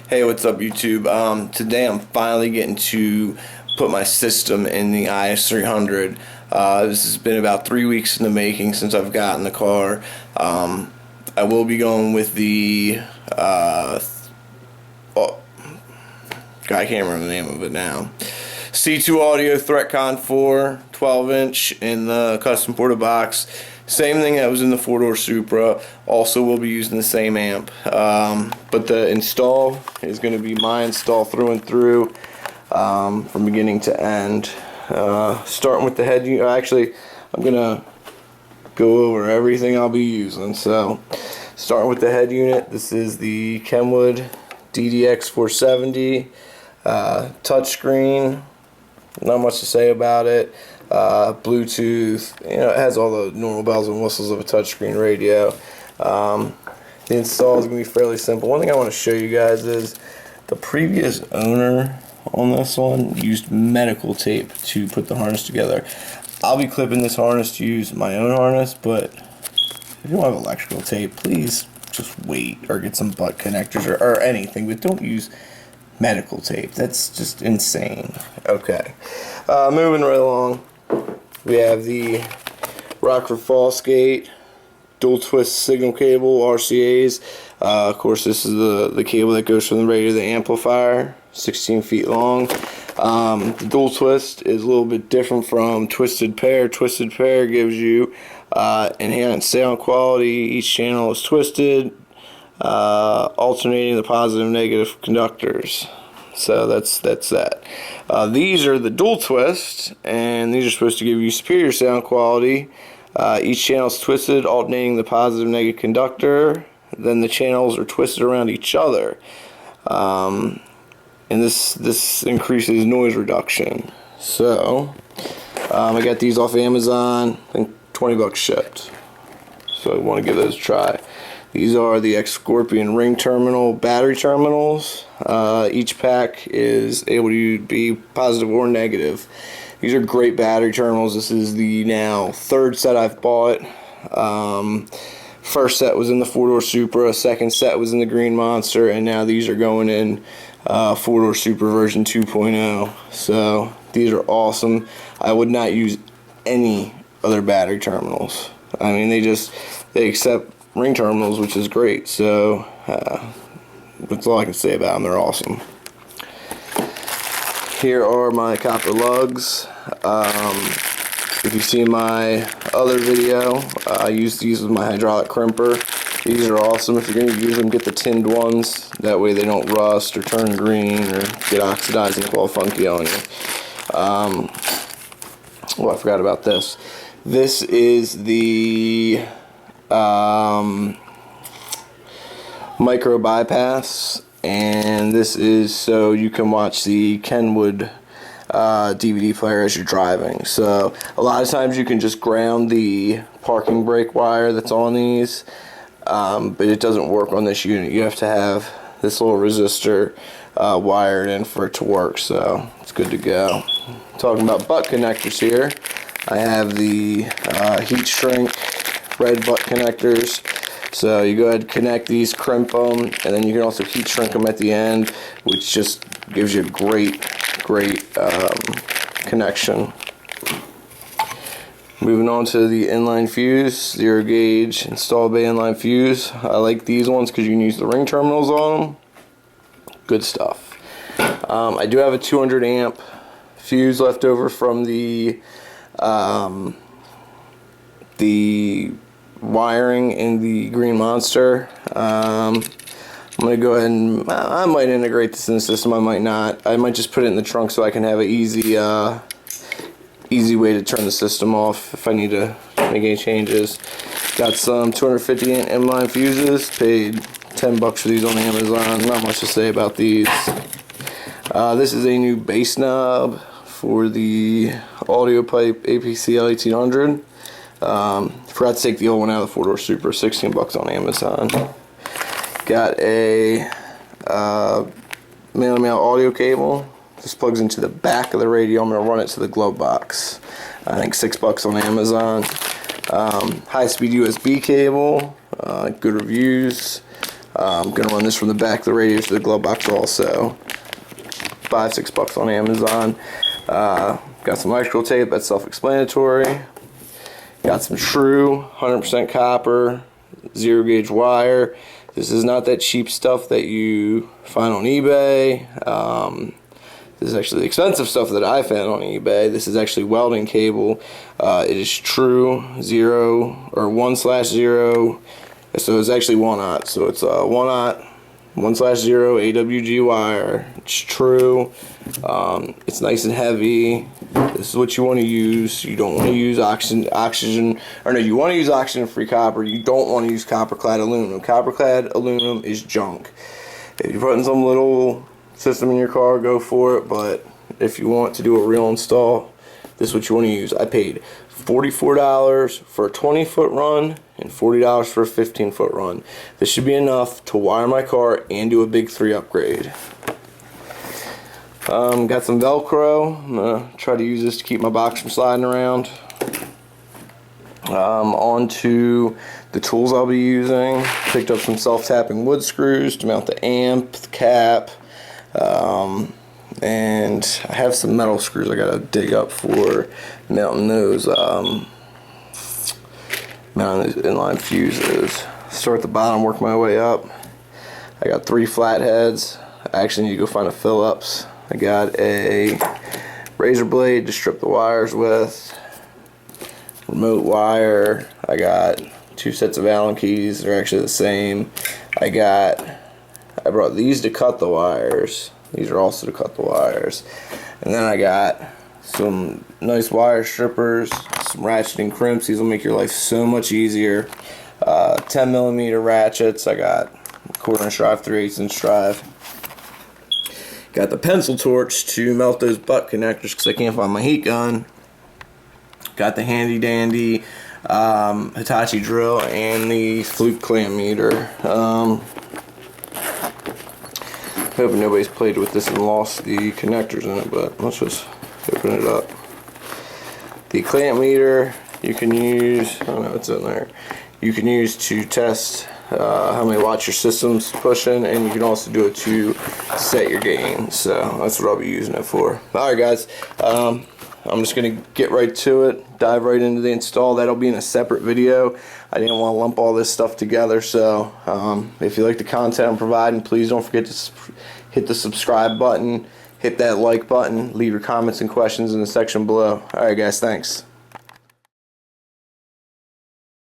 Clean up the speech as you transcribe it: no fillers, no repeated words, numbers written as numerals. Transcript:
Hey, what's up, YouTube? Today I'm finally getting to put my system in the IS300. This has been about 3 weeks in the making since I've gotten the car. I will be going with the I can't remember the name of it now. C2 Audio Threatcon 4 12-inch in the custom porta box. Same thing that was in the 4-door Supra. Also will be using the same amp. But the install is going to be my install through and through, from beginning to end. Starting with the head unit. Actually, I'm going to go over everything I'll be using. So, starting with the head unit, this is the Kenwood DDX 470. Touchscreen. Not much to say about it. Bluetooth, it has all the normal bells and whistles of a touchscreen radio. The install is going to be fairly simple. One thing I want to show you guys is the previous owner on this one used medical tape to put the harness together. I'll be clipping this harness to use my own harness, but if you don't have electrical tape, please just wait or get some butt connectors or anything, but don't use medical tape. That's just insane. Okay, moving right along. We have the Rockford Fosgate dual twist signal cable, RCAs. Of course, this is the cable that goes from the radio to the amplifier, 16 feet long. The dual twist is a little bit different from twisted pair. Twisted pair gives you enhanced sound quality. Each channel is twisted, alternating the positive and negative conductors. So that's that. These are the dual twist, and these are supposed to give you superior sound quality. Each channel is twisted, alternating the positive and negative conductor. Then the channels are twisted around each other, and this increases noise reduction. So I got these off Amazon. I think 20 bucks shipped. So I want to give those a try. These are the Scorpion ring terminal battery terminals. Each pack is able to be positive or negative. These are great battery terminals. This is the now third set I've bought. First set was in the 4-door Supra, second set was in the Green Monster, and now these are going in 4-door Supra version 2.0. So these are awesome. I would not use any other battery terminals. I mean, they accept ring terminals, which is great. So that's all I can say about them. They're awesome. Here are my copper lugs. If you see my other video, I used these with my hydraulic crimper. These are awesome. If you're going to use them, get the tinned ones. That way they don't rust or turn green or get oxidized and look all funky on you. Oh, I forgot about this. This is the micro bypass, and this is so you can watch the Kenwood DVD player as you're driving. So a lot of times you can just ground the parking brake wire that's on these, but it doesn't work on this unit. You have to have this little resistor wired in for it to work, so it's good to go. Talking about butt connectors here, I have the heat shrink red butt connectors. So you go ahead and connect these, crimp them, and then you can also heat shrink them at the end, which just gives you a great connection. Moving on to the Inline Fuse, 0 gauge install bay Inline Fuse. I like these ones because you can use the ring terminals on them. Good stuff. I do have a 200 amp fuse left over from the wiring in the Green Monster. I'm going to go ahead and I might integrate this in the system, I might not. I might just put it in the trunk so I can have an easy way to turn the system off if I need to make any changes. Got some 250 amp inline fuses, paid 10 bucks for these on Amazon. Not much to say about these. This is a new bass knob for the audio pipe APC L1800. Forgot to take the old one out of the 4-door Supra, 16 bucks on Amazon. Got a male-to-male audio cable. This plugs into the back of the radio. I'm going to run it to the glove box. I think 6 bucks on Amazon. High-speed USB cable. Good reviews. I'm going to run this from the back of the radio to the glove box also. $5-6 on Amazon. Got some electrical tape, that's self-explanatory. Got some true 100% copper 0-gauge wire. This is not that cheap stuff that you find on eBay. This is actually the expensive stuff that I found on eBay. This is actually welding cable. It is true 1/0. So it's actually 1/0. So it's 1/0 1/0 AWG wire. It's true. It's nice and heavy. This is what you want to use. You don't want to use oxygen, or no, you want to use oxygen-free copper. You don't want to use copper-clad aluminum. Copper-clad aluminum is junk. If you're putting some little system in your car, go for it. But if you want to do a real install, this is what you want to use. I paid $44 for a 20-foot run and $40 for a 15-foot run. This should be enough to wire my car and do a big 3 upgrade. Got some Velcro. I'm gonna try to use this to keep my box from sliding around. On to the tools I'll be using. Picked up some self-tapping wood screws to mount the amp, the cap, and I have some metal screws I gotta dig up for mounting those inline fuses. Start at the bottom, work my way up. I got 3 flatheads. I actually need to go find a Phillips. I got a razor blade to strip the wires with, remote wire. I got 2 sets of Allen keys. They're actually the same. I brought these to cut the wires. These are also to cut the wires. And then I got some nice wire strippers, some ratcheting crimps. These will make your life so much easier. 10mm ratchets. I got 1/4" drive, 3/8" drive. Got the pencil torch to melt those butt connectors because I can't find my heat gun. Got the handy dandy Hitachi drill and the fluke clamp meter. Hoping nobody's played with this and lost the connectors in it, but let's just open it up. The clamp meter you can use, I don't know what's in there, you can use to test how many watts your system's pushing, and you can also do it to set your gain. So that's what I'll be using it for. Alright guys, I'm just going to get right to it, dive right into the install. That'll be in a separate video. I didn't want to lump all this stuff together, so if you like the content I'm providing, please don't forget to hit the subscribe button, hit that like button, leave your comments and questions in the section below. Alright guys, thanks.